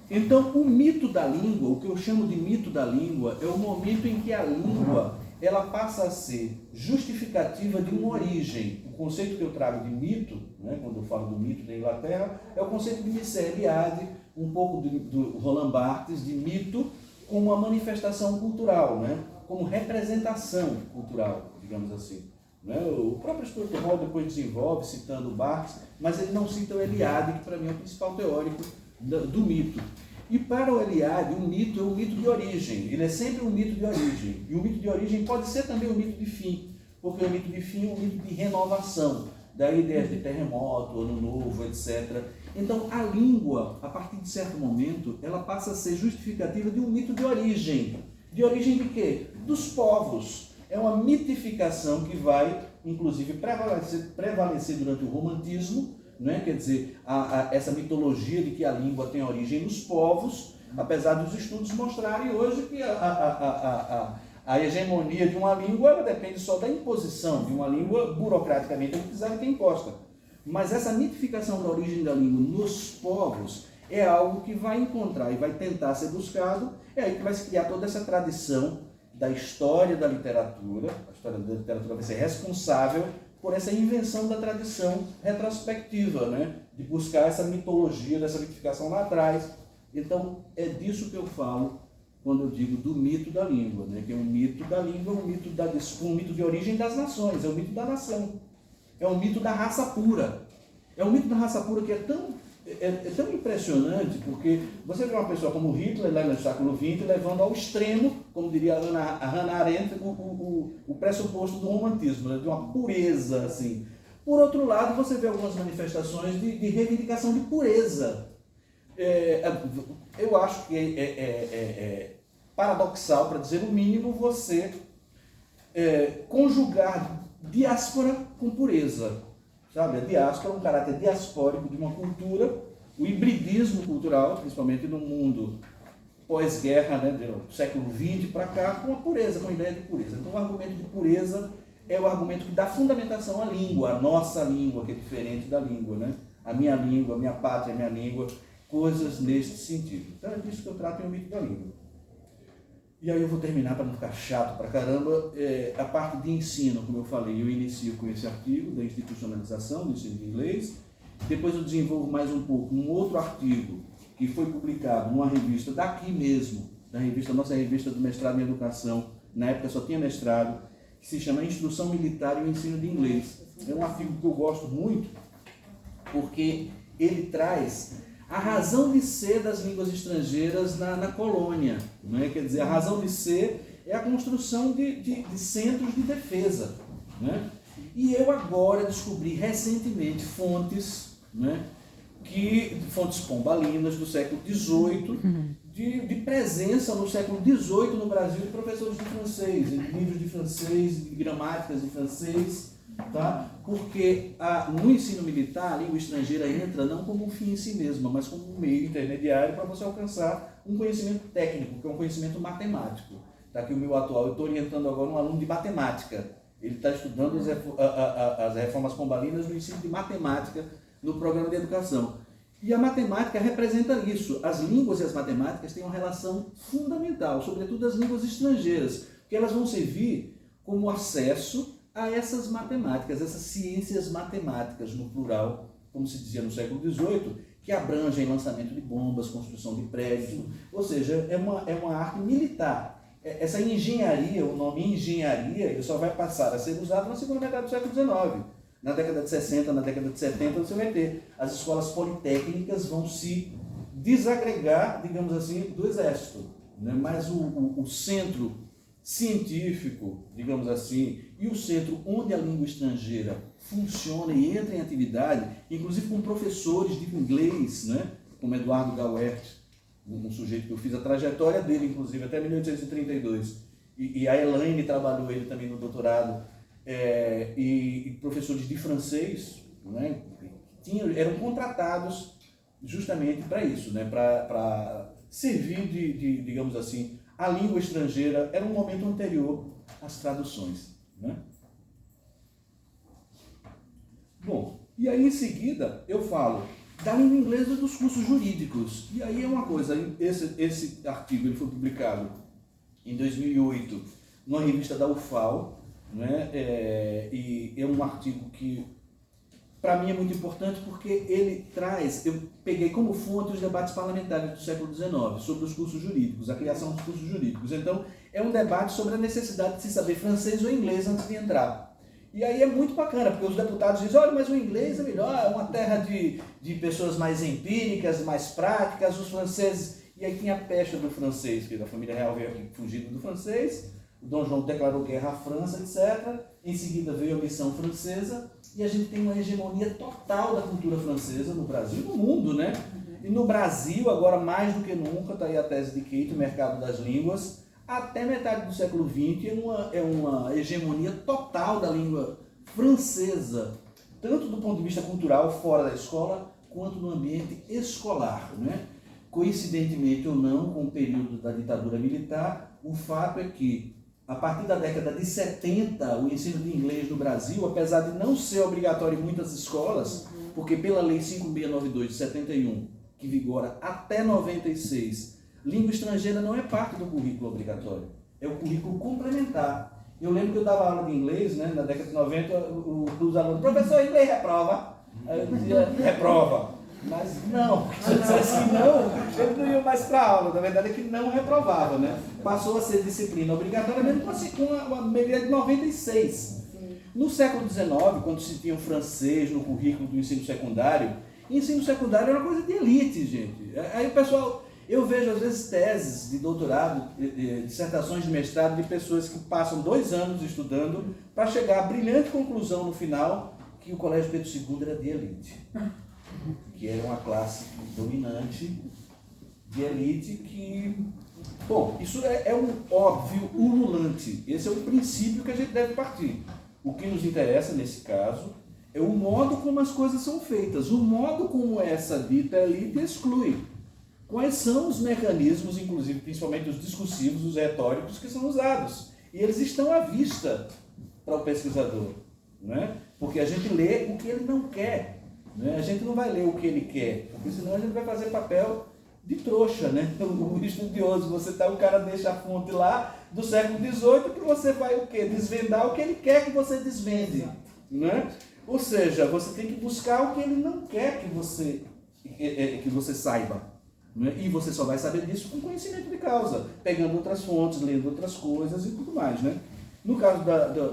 Então, o mito da língua, o que eu chamo de mito da língua, é o momento em que a língua ela passa a ser justificativa de uma origem. O conceito que eu trago de mito, né, quando eu falo do mito da Inglaterra, é o conceito de Mircea Eliade, um pouco do Roland Barthes, de mito como uma manifestação cultural, né, como representação cultural, digamos assim. Né? O próprio Stuart Hall depois desenvolve, citando Barthes, mas ele não cita o Eliade, que para mim é o principal teórico do mito. E para o Eliade, o mito é um mito de origem, ele é sempre um mito de origem. E o mito de origem pode ser também um mito de fim, porque o mito de fim é um mito de renovação, daí ideias de terremoto, ano novo, etc. Então, a língua, a partir de certo momento, ela passa a ser justificativa de um mito de origem. De origem de quê? Dos povos. É uma mitificação que vai, inclusive, prevalecer durante o romantismo, né? Quer dizer, essa mitologia de que a língua tem origem nos povos, apesar dos estudos mostrarem hoje que a hegemonia de uma língua ela depende só da imposição de uma língua burocraticamente elitizada que imposta. Mas essa mitificação da origem da língua nos povos é algo que vai encontrar e vai tentar ser buscado, é aí que vai se criar toda essa tradição da história da literatura. A história da literatura vai ser responsável por essa invenção da tradição retrospectiva, né? De buscar essa mitologia, dessa mitificação lá atrás. Então, é disso que eu falo quando eu digo do mito da língua, né? Que é um mito da língua, um mito de origem das nações, é o mito da nação, é o mito da raça pura. É um mito da raça pura que é tão impressionante, porque você vê uma pessoa como Hitler, lá no século XX, levando ao extremo, como diria a Hannah Arendt, o pressuposto do romantismo, né? De uma pureza, assim. Por outro lado, você vê algumas manifestações de reivindicação de pureza. Eu acho que é paradoxal, para dizer o mínimo, você conjugar diáspora com pureza. Sabe? A diáspora é um caráter diaspórico de uma cultura, o hibridismo cultural, principalmente no mundo pós-guerra, né, do século XX para cá, com a pureza, com a ideia de pureza. Então, o argumento de pureza é o argumento que dá fundamentação à língua, a nossa língua, que é diferente da língua, né? A minha língua, a minha pátria, a minha língua, coisas neste sentido. Então, é disso que eu trato em O Mito da Língua. E aí eu vou terminar, para não ficar chato pra caramba, a parte de ensino, como eu falei, eu inicio com esse artigo da institucionalização do ensino de inglês, depois eu desenvolvo mais um pouco um outro artigo que foi publicado numa revista daqui mesmo, nossa revista do mestrado em educação, na época só tinha mestrado, que se chama Instrução Militar e o Ensino de Inglês. É um artigo que eu gosto muito, porque ele traz a razão de ser das línguas estrangeiras na colônia, não é? Quer dizer, a razão de ser é a construção de centros de defesa, né? E eu agora descobri recentemente fontes, né, fontes pombalinas do século XVIII, de presença no século XVIII no Brasil de professores de francês, de livros de francês, de gramáticas de francês, tá? Porque no ensino militar a língua estrangeira entra não como um fim em si mesma, mas como um meio intermediário para você alcançar um conhecimento técnico, que é um conhecimento matemático. Tá aqui o meu atual, eu estou orientando agora um aluno de matemática. Ele está estudando as reformas pombalinas no ensino de matemática no programa de educação. E a matemática representa isso. As línguas e as matemáticas têm uma relação fundamental, sobretudo as línguas estrangeiras, porque elas vão servir como acesso a essas matemáticas, essas ciências matemáticas, no plural, como se dizia no século XVIII, que abrangem lançamento de bombas, construção de prédios, ou seja, é uma arte militar. Essa engenharia, o nome engenharia, ele só vai passar a ser usado na segunda metade do século XIX. Na década de 60, na década de 70, você vai ter as escolas politécnicas vão se desagregar, digamos assim, do exército, né? Mas o centro científico, digamos assim, e o centro onde a língua estrangeira funciona e entra em atividade, inclusive com professores de inglês, né? Como Eduardo Gauert, um sujeito que eu fiz a trajetória dele, inclusive, até 1832, e a Elaine trabalhou ele também no doutorado, e professores de francês, né, eram contratados justamente para isso, né, para servir digamos assim, a língua estrangeira. Era um momento anterior às traduções, né? Bom, e aí em seguida eu falo da língua inglesa dos cursos jurídicos. E aí é uma coisa, esse artigo ele foi publicado em 2008 numa revista da UFAL, né? E é um artigo que, para mim, é muito importante porque ele traz, eu peguei como fonte os debates parlamentares do século XIX sobre os cursos jurídicos, a criação dos cursos jurídicos. Então, é um debate sobre a necessidade de se saber francês ou inglês antes de entrar. E aí é muito bacana, porque os deputados dizem, olha, mas o inglês é melhor, é uma terra de pessoas mais empíricas, mais práticas, os franceses... E aí tinha a pecha do francês, que a família real veio aqui fugindo do francês, o Dom João declarou guerra à França, etc. Em seguida veio a missão francesa, e a gente tem uma hegemonia total da cultura francesa no Brasil e no mundo, né? E no Brasil, agora mais do que nunca, está aí a tese de Kate, o mercado das línguas, até metade do século XX é uma hegemonia total da língua francesa, tanto do ponto de vista cultural, fora da escola, quanto no ambiente escolar, né? Coincidentemente ou não, com o período da ditadura militar, o fato é que, a partir da década de 70, o ensino de inglês no Brasil, apesar de não ser obrigatório em muitas escolas, porque pela Lei 5692 de 71, que vigora até 96, língua estrangeira não é parte do currículo obrigatório, é o currículo complementar. Eu lembro que eu dava aula de inglês, né, na década de 90, os alunos, professor, inglês reprova. Aí eu dizia, reprova. Mas não, se eu dissesse que não, ele não ia mais para a aula. Na verdade é que não reprovava, né? Passou a ser disciplina obrigatória mesmo com uma medida de 96. No século XIX, quando se tinha o francês no currículo do ensino secundário era uma coisa de elite, gente. Aí o pessoal, eu vejo às vezes teses de doutorado, dissertações de mestrado de pessoas que passam 2 anos estudando para chegar à brilhante conclusão no final que o Colégio Pedro II era de elite. Que era uma classe dominante de elite que... Bom, isso é um óbvio ululante. Esse é o princípio que a gente deve partir. O que nos interessa, nesse caso, é o modo como as coisas são feitas, o modo como essa dita elite exclui. Quais são os mecanismos, inclusive, principalmente os discursivos, os retóricos, que são usados? E eles estão à vista para o pesquisador, né? Porque a gente lê o que ele não quer. A gente não vai ler o que ele quer, porque senão a gente vai fazer papel de trouxa, né? O estudioso, o cara deixa a fonte lá do século XVIII que você vai o quê? Desvendar o que ele quer que você desvende, né? Ou seja, você tem que buscar o que ele não quer que você saiba, né? E você só vai saber disso com conhecimento de causa, pegando outras fontes, lendo outras coisas e tudo mais, né? No caso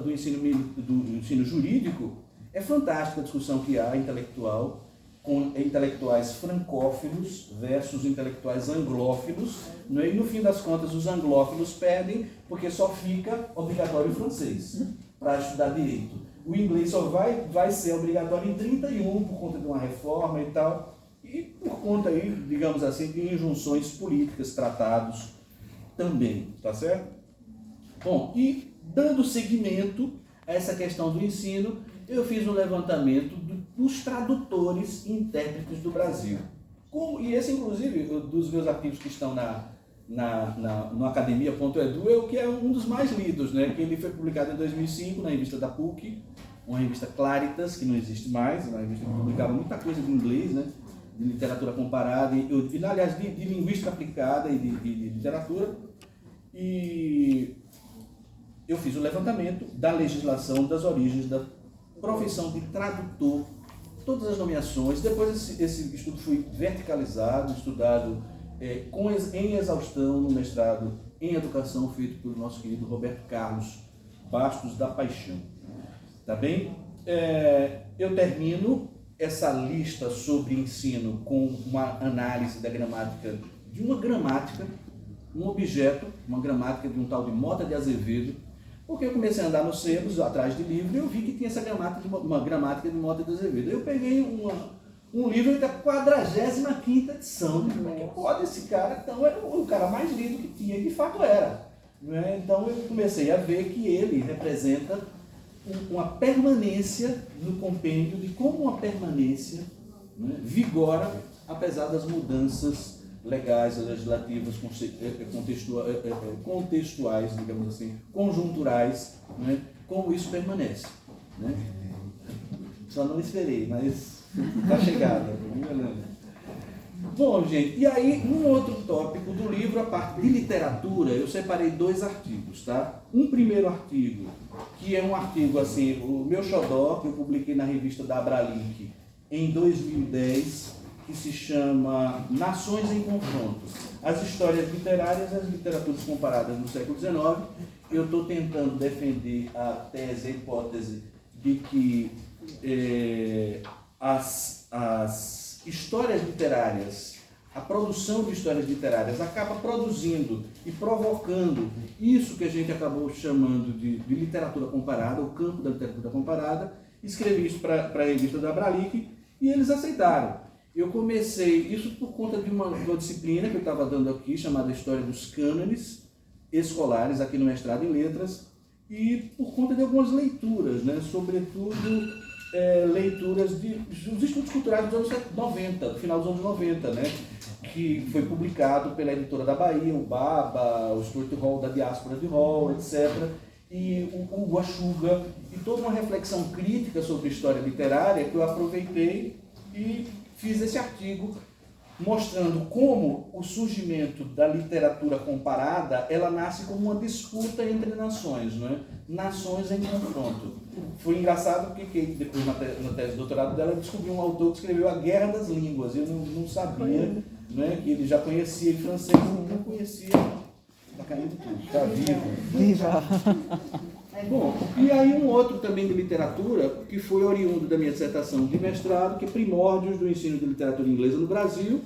do ensino jurídico, é fantástica a discussão que há intelectual, com intelectuais francófilos versus intelectuais anglófilos, né? E no fim das contas os anglófilos perdem porque só fica obrigatório o francês para estudar direito. O inglês só vai ser obrigatório em 31 por conta de uma reforma e tal, e por conta aí, digamos assim, de injunções políticas, tratados também, tá certo? Bom, e dando seguimento a essa questão do ensino, eu fiz um levantamento dos tradutores e intérpretes do Brasil. E esse, inclusive, dos meus artigos que estão no academia.edu, é o que é um dos mais lidos, né? Que ele foi publicado em 2005 na revista da PUC, uma revista Claritas, que não existe mais, uma revista que publicava muita coisa de inglês, né? De literatura comparada, aliás, de linguística aplicada e de literatura. E eu fiz o levantamento da legislação, das origens da profissão de tradutor, todas as nomeações. Depois esse estudo foi verticalizado, estudado em exaustão no mestrado em educação, feito pelo nosso querido Roberto Carlos Bastos da Paixão. Tá bem? Eu termino essa lista sobre ensino com uma análise da gramática, de uma gramática, um objeto, uma gramática de um tal de Mota de Azevedo, porque eu comecei a andar nos sebos, atrás de livro, e eu vi que tinha essa gramática, uma gramática de Mota de Azevedo. Eu peguei um livro da 45ª edição. Como é que pode esse cara? Então era o cara mais lido que tinha, e de fato era. Né? Então eu comecei a ver que ele representa uma permanência no compêndio, de como uma permanência, né, vigora, apesar das mudanças legais, legislativas, contextuais, digamos assim, conjunturais, né, como isso permanece. Né? Só não esperei, mas está chegada. Bom, gente, e aí, um outro tópico do livro, a parte de literatura, eu separei 2 artigos, tá? Um primeiro artigo, que é um artigo, assim, o meu xodó, que eu publiquei na revista da Abralink em 2010, que se chama Nações em Confronto, as histórias literárias e as literaturas comparadas no século XIX. Eu estou tentando defender a tese, a hipótese de que as histórias literárias, a produção de histórias literárias acaba produzindo e provocando isso que a gente acabou chamando de literatura comparada, o campo da literatura comparada. Escrevi isso para a revista da Abralink e eles aceitaram. Eu comecei isso por conta de uma disciplina que eu estava dando aqui, chamada História dos Cânones Escolares, aqui no mestrado em Letras, e por conta de algumas leituras, né? Sobretudo leituras dos estudos culturais dos anos 90, do final dos anos 90, né? Que foi publicado pela editora da Bahia, o Baba, o Stuart Hall da Diáspora de Hall, etc., e o Guaxuga, e toda uma reflexão crítica sobre história literária que eu aproveitei e fiz esse artigo mostrando como o surgimento da literatura comparada, ela nasce como uma disputa entre nações, não é? Nações em confronto. Foi engraçado porque Kate, depois na tese de doutorado dela, descobriu um autor que escreveu A Guerra das Línguas. Eu não sabia, né, que ele já conhecia em francês, não conhecia. Está caindo tudo, está vivo.
Viva!
Bom, e aí um outro também de literatura, que foi oriundo da minha dissertação de mestrado, que é Primórdios do Ensino de Literatura Inglesa no Brasil,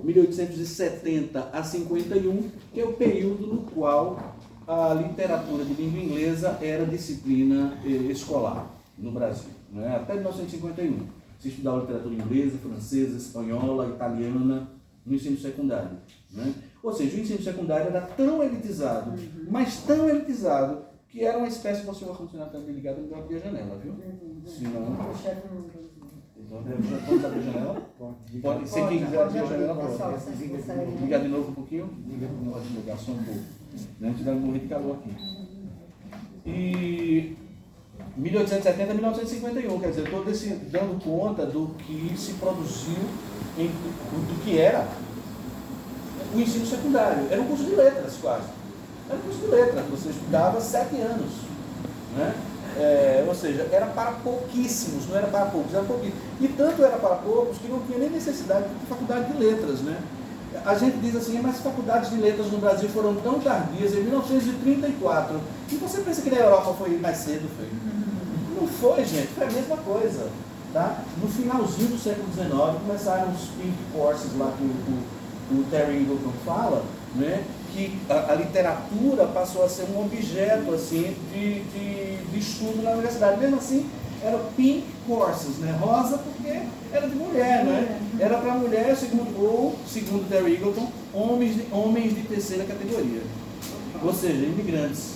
1870 a 51, que é o período no qual a literatura de língua inglesa era disciplina escolar no Brasil, né? Até 1951. Se estudava literatura inglesa, francesa, espanhola, italiana, no ensino secundário, né? Ou seja, o ensino secundário era tão elitizado, mas tão elitizado, que era uma espécie de você funcionar também ligado no abrir a janela, viu? Se não... Então, pode abrir a janela? Pode. Se quem quiser abrir a janela, pode. Ligar de novo um pouquinho? Pode ligar só um pouco. A gente vai morrer de calor aqui. E 1870 a 1951, quer dizer, estou dando conta do que se produziu, do que era o ensino secundário. Era um curso de letras, quase. Era um curso de letras, você estudava 7 anos, né? Ou seja, era para pouquíssimos, não era para poucos, era pouquíssimos. E tanto era para poucos que não tinha nem necessidade de faculdade de letras, né? A gente diz assim, mas faculdades de letras no Brasil foram tão tardias, em 1934. E você pensa que na Europa foi mais cedo, foi? Não foi, gente, foi a mesma coisa, tá? No finalzinho do século XIX, começaram os pink courses lá que o Terry Eagleton fala, né? Que a literatura passou a ser um objeto assim, de estudo na universidade. Mesmo assim, eram pink courses, né? Rosa porque era de mulher, né? Era para mulher, segundo Terry Eagleton, homens de terceira categoria. Ou seja, imigrantes.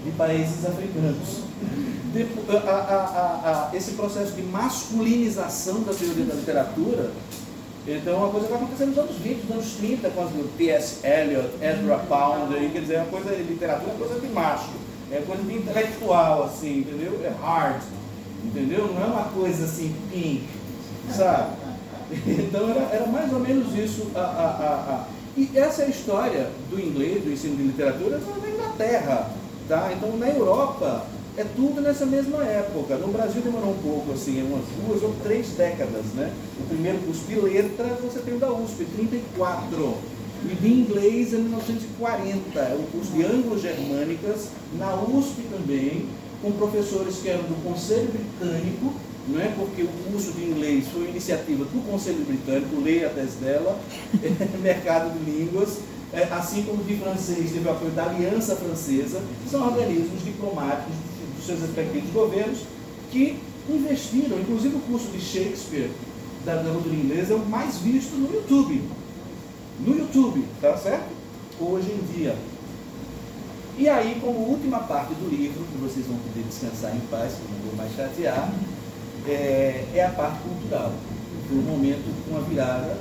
de países africanos. Esse processo de masculinização da teoria da literatura, então é uma coisa que vai acontecer nos anos 20, nos anos 30, com as T.S. Eliot, Ezra Pound, quer dizer, é uma coisa de literatura, é coisa de macho, é coisa de intelectual, assim, entendeu? É hard, entendeu? Não é uma coisa assim, pink, sabe? Então era mais ou menos isso. E essa é a história do inglês, do ensino de literatura, na Inglaterra, tá? Então na Europa é tudo nessa mesma época. No Brasil demorou um pouco, assim, umas 2 ou 3 décadas, né? O primeiro curso de letras você tem o da USP, 34. E de inglês é 1940. É o curso de anglo-germânicas, na USP também, com professores que eram do Conselho Britânico, não é? Porque o curso de inglês foi uma iniciativa do Conselho Britânico, leia a tese dela, mercado de línguas, assim como de francês teve o apoio da Aliança Francesa, são organismos diplomáticos dos seus respectivos governos que investiram, inclusive o curso de Shakespeare da cultura inglesa é o mais visto no YouTube. No YouTube, tá certo? Hoje em dia. E aí, como última parte do livro, que vocês vão poder descansar em paz, que eu não vou mais chatear, é a parte cultural. Foi um momento, uma virada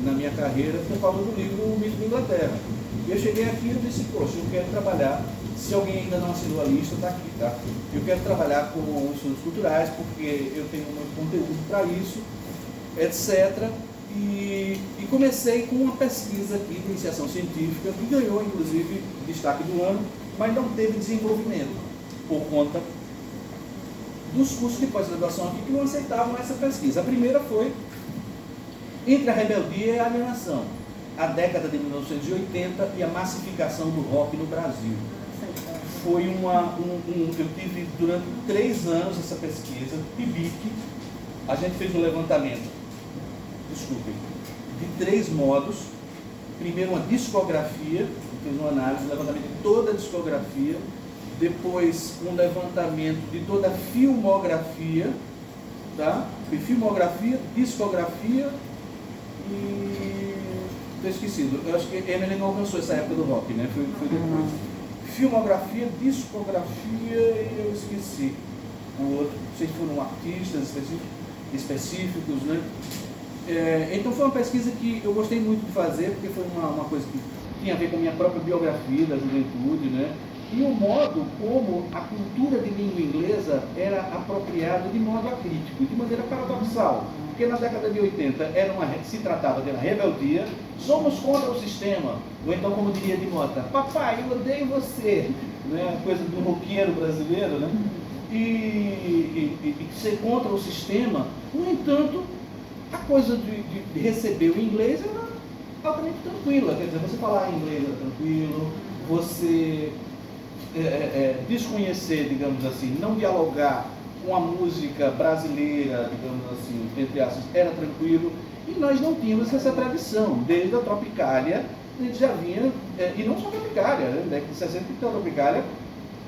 na minha carreira por causa do livro O Mito da Inglaterra. E eu cheguei aqui e disse, poxa, eu quero trabalhar, se alguém ainda não assinou a lista, está aqui, tá? Eu quero trabalhar com estudos culturais, porque eu tenho muito conteúdo para isso, etc. E comecei com uma pesquisa aqui de iniciação científica, que ganhou, inclusive, destaque do ano, mas não teve desenvolvimento, por conta dos cursos de pós-graduação aqui que não aceitavam essa pesquisa. A primeira foi Entre a Rebeldia e a Alienação, a década de 1980 e a massificação do rock no Brasil. Foi eu tive durante 3 anos essa pesquisa, PIBIC, a gente fez um levantamento, de 3 modos. Primeiro uma discografia, fez uma análise, um levantamento de toda a discografia, depois um levantamento de toda a filmografia, tá? Filmografia, discografia e... estou esquecido, eu acho que Emily não alcançou essa época do rock, né? Foi depois. Filmografia, discografia e eu esqueci o outro, não sei se foram artistas específicos, né? Então foi uma pesquisa que eu gostei muito de fazer, porque foi uma coisa que tinha a ver com a minha própria biografia da juventude, né? E o modo como a cultura de língua inglesa era apropriada de modo acrítico, de maneira paradoxal. Porque na década de 80 se tratava de uma rebeldia, somos contra o sistema, ou então, como diria de Mota, papai, eu odeio você, né? Coisa do roqueiro brasileiro, né? E ser contra o sistema. No entanto, a coisa de receber o inglês era altamente tranquila, quer dizer, você falar inglês era tranquilo, você desconhecer, digamos assim, não dialogar com a música brasileira, digamos assim, entre aspas, era tranquilo, e nós não tínhamos essa tradição. Desde a Tropicália, a gente já vinha, e não só a Tropicália, né? Década de 60 tem a Tropicália,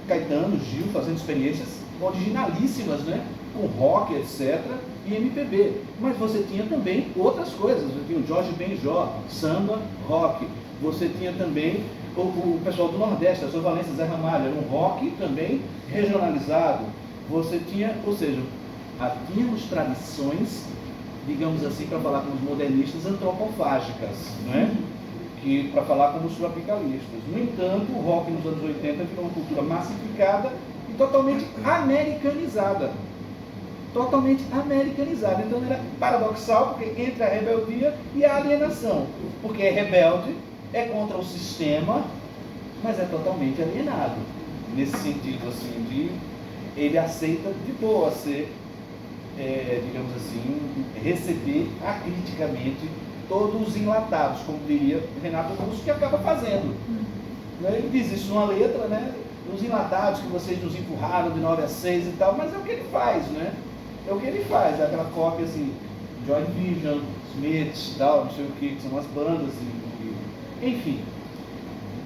Caetano, Gil, fazendo experiências originalíssimas, né? Com rock, etc., e MPB. Mas você tinha também outras coisas, você tinha o Jorge Benjó, samba, rock, você tinha também o pessoal do Nordeste, a sua Valência, Zé Ramalho, era um rock também regionalizado. Você tinha, ou seja, tínhamos tradições, digamos assim, para falar com os modernistas, antropofágicas, né? Que para falar como os tropicalistas. No entanto, o rock nos anos 80 virou uma cultura massificada e totalmente americanizada. Totalmente americanizada. Então era paradoxal, porque entre a rebeldia e a alienação. Porque é rebelde, é contra o sistema, mas é totalmente alienado. Nesse sentido, assim, ele aceita de boa ser, digamos assim, receber acriticamente todos os enlatados, como diria Renato Russo, que acaba fazendo. Ele diz isso numa letra, né? Os enlatados que vocês nos empurraram de 9 a 6 e tal, mas é o que ele faz, né? É o que ele faz, é aquela cópia assim, Joy Division, Smiths, tal, não sei o que são as bandas, enfim.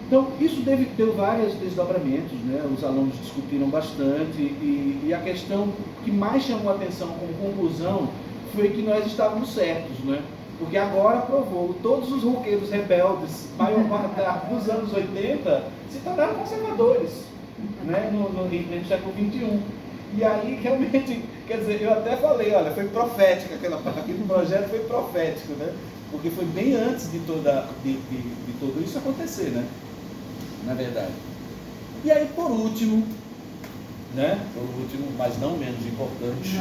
Então, isso deu vários desdobramentos, né? Os alunos discutiram bastante e a questão que mais chamou a atenção como conclusão foi que nós estávamos certos, né? Porque agora provou, todos os roqueiros rebeldes, maior parte dos anos 80, se tornaram conservadores. né, em pleno século XXI. E aí, realmente, quer dizer, eu até falei, olha, foi profética, aquele projeto foi profético, né? Porque foi bem antes de tudo isso acontecer, né? Na verdade. E aí, por último, né? Mas não menos importante,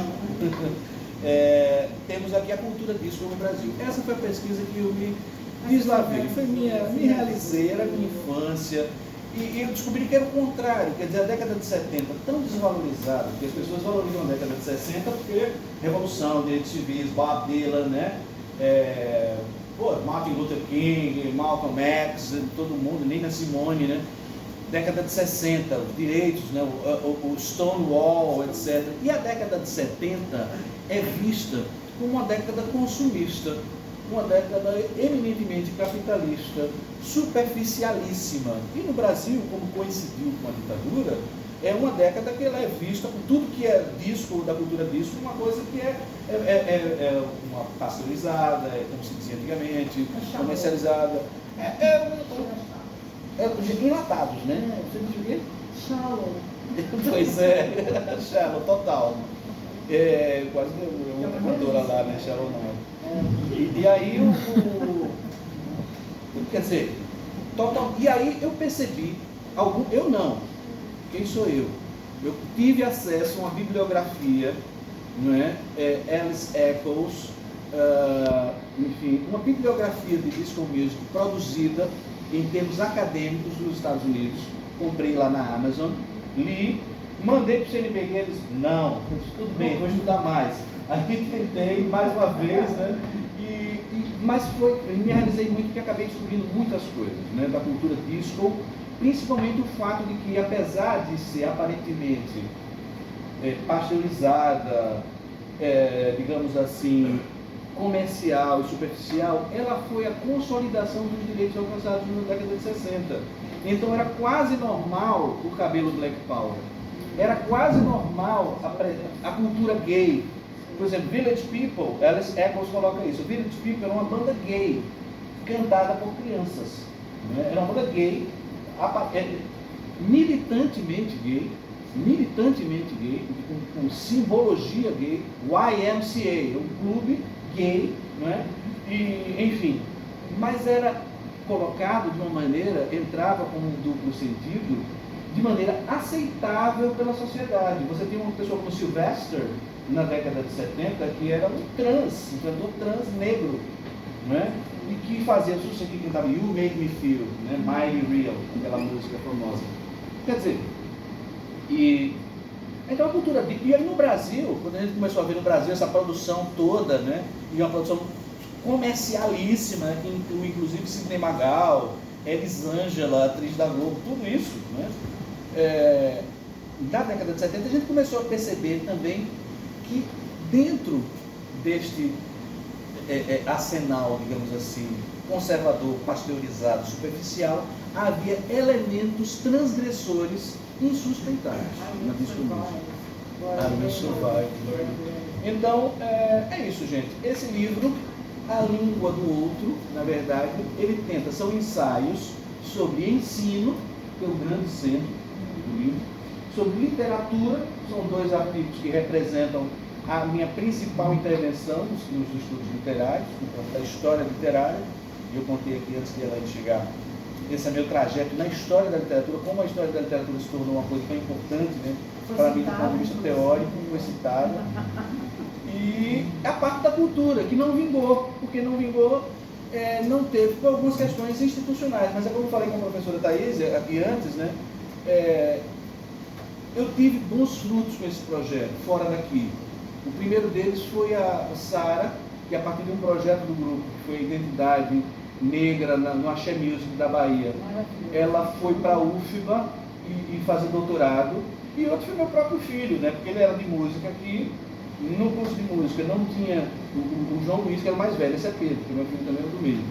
temos aqui a cultura disco no Brasil. Essa foi a pesquisa que eu me deslavei, me realizei, era a minha infância. E eu descobri que era o contrário, quer dizer, a década de 70 tão desvalorizada, porque as pessoas valorizam a década de 60 porque Revolução, direitos civis, Bob Dylan, né? Martin Luther King, Malcolm X, todo mundo, Nina Simone, né? Década de 60, os direitos, né? o Stonewall, etc. E a década de 70 é vista como uma década consumista, uma década eminentemente capitalista, superficialíssima. E no Brasil, como coincidiu com a ditadura, é uma década que ela é vista, com tudo que é disco, da cultura disco, uma coisa que é uma pasteurizada, como se dizia antigamente, comercializada. Enlatados, né? Você diz o quê?
Shallow.
Pois é, shallow, total. Quase uma cantora lá, né? Shallow não. E aí quer dizer, total. E aí eu percebi, eu não, quem sou eu? Eu tive acesso a uma bibliografia, não é? Alice Eccles, enfim, uma bibliografia de disco music produzida em termos acadêmicos nos Estados Unidos. Comprei lá na Amazon, li, mandei para o CNPq, eles, não, tudo bem, vou estudar mais. Aí tentei mais uma vez, né? Mas me realizei muito porque acabei descobrindo muitas coisas, né, da cultura disco, principalmente o fato de que, apesar de ser aparentemente pasteurizada, digamos assim, comercial e superficial, ela foi a consolidação dos direitos alcançados na década de 60. Então era quase normal o cabelo Black Power, era quase normal a cultura gay. Por exemplo, Village People, Alice Eccles coloca isso. Village People era uma banda gay, cantada por crianças. Né? Era uma banda gay, militantemente gay, com simbologia gay, YMCA, um clube gay, não é? E, enfim, mas era colocado de uma maneira, entrava com um duplo sentido, de maneira aceitável pela sociedade. Você tem uma pessoa como Sylvester, na década de 70, que era um cantor trans negro, né? E que fazia sucesso, que cantava You Make Me Feel, né? Mighty Real, aquela música famosa. Quer dizer, então a cultura e aí no Brasil, quando a gente começou a ver no Brasil essa produção toda, né? E uma produção comercialíssima, que inclui inclusive Sidney Magal, Elisângela, atriz da Globo, tudo isso, né? Na década de 70 a gente começou a perceber também que dentro deste arsenal, digamos assim, conservador, pasteurizado, superficial, havia elementos transgressores insuspeitáveis na discussão. Então, é isso, gente. Esse livro, A Língua do Outro, na verdade, ele tenta, são ensaios sobre ensino, que é o grande centro do livro, sobre literatura, são 2 artigos que representam a minha principal intervenção nos estudos literários, da história literária, e eu contei aqui antes de ela chegar, esse é meu trajeto na história da literatura, como a história da literatura se tornou uma coisa tão importante, né, para mim do ponto de vista teórico, foi citada, e a parte da cultura, que não vingou, porque não vingou, não teve, por algumas questões institucionais, mas é como eu falei com a professora Thaís aqui antes, né, eu tive bons frutos com esse projeto, fora daqui. O primeiro deles foi a Sara, que a partir de um projeto do grupo, que foi a Identidade Negra no Axé Music da Bahia, ela foi para a UFBA e fazer doutorado, e outro foi meu próprio filho, né, porque ele era de música aqui, no curso de música não tinha, o João Luiz, que era o mais velho, esse é Pedro, que meu filho também era do meio.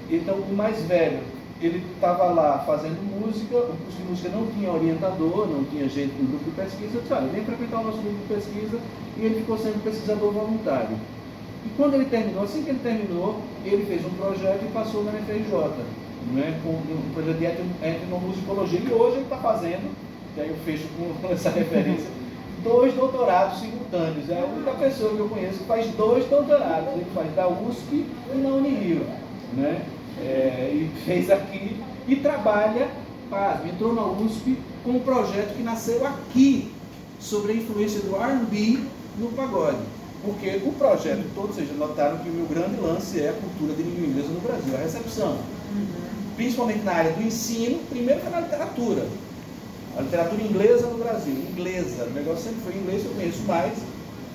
Então o mais velho, ele estava lá fazendo música, o curso de música não tinha orientador, não tinha gente no grupo de pesquisa, eu disse, olha, vem frequentar o nosso grupo de pesquisa, e ele ficou sendo pesquisador voluntário. E quando ele terminou, assim que ele terminou, ele fez um projeto e passou na UFRJ, né, com um projeto de etnomusicologia, e hoje ele está fazendo que aí eu fecho com essa referência, 2 doutorados simultâneos. É a única pessoa que eu conheço que faz 2 doutorados. Ele faz da USP e na Unirio, né? E fez aqui e trabalha, entrou na USP com um projeto que nasceu aqui, sobre a influência do R&B no pagode. Porque o projeto todo, vocês já notaram que o meu grande lance é a cultura de língua inglesa no Brasil, a recepção. Principalmente na área do ensino, primeiro foi na literatura. A literatura inglesa no Brasil, inglesa. O negócio sempre foi inglês, eu conheço mais,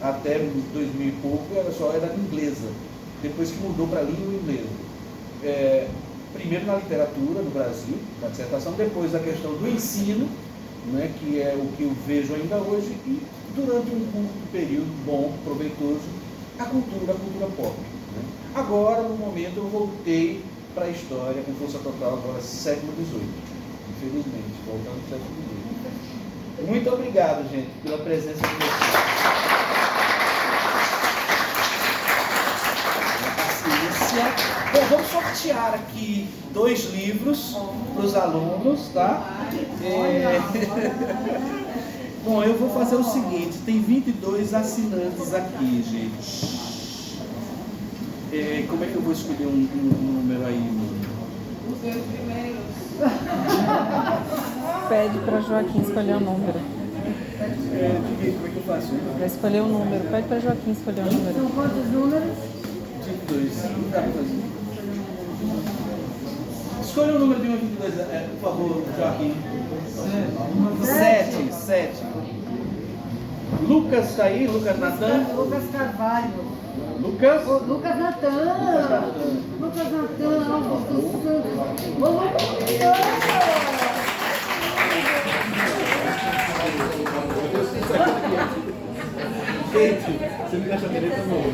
até 2000 e pouco era inglesa. Depois que mudou para a língua inglesa. Primeiro na literatura no Brasil, na dissertação, depois a questão do ensino, né, que é o que eu vejo ainda hoje, e durante um curto período bom, proveitoso, a cultura pop. Né? Agora, no momento, eu voltei para a história com força total, agora século XVIII. Infelizmente, voltando ao século XVIII. Muito obrigado, gente, pela presença de vocês. Paciência. Bom, vamos sortear aqui 2 livros para os alunos, tá? Bom, eu vou fazer o seguinte, tem 22 assinantes aqui, gente. Como é que eu vou escolher um número aí?
Os meus primeiros.
Pede para Joaquim escolher o número.
Como é que eu faço?
Vai escolher o número. Pede para Joaquim escolher o número.
São quantos números?
22. Não dá para fazer. Escolha o número de 1 a 22, por favor, Joaquim. 7. Lucas está aí? Lucas Natan?
Lucas Carvalho.
Lucas?
Lucas Natan. Lucas Natan, Alves dos Santos. Ô, Lucas
Gente, você me deixa direito, amor.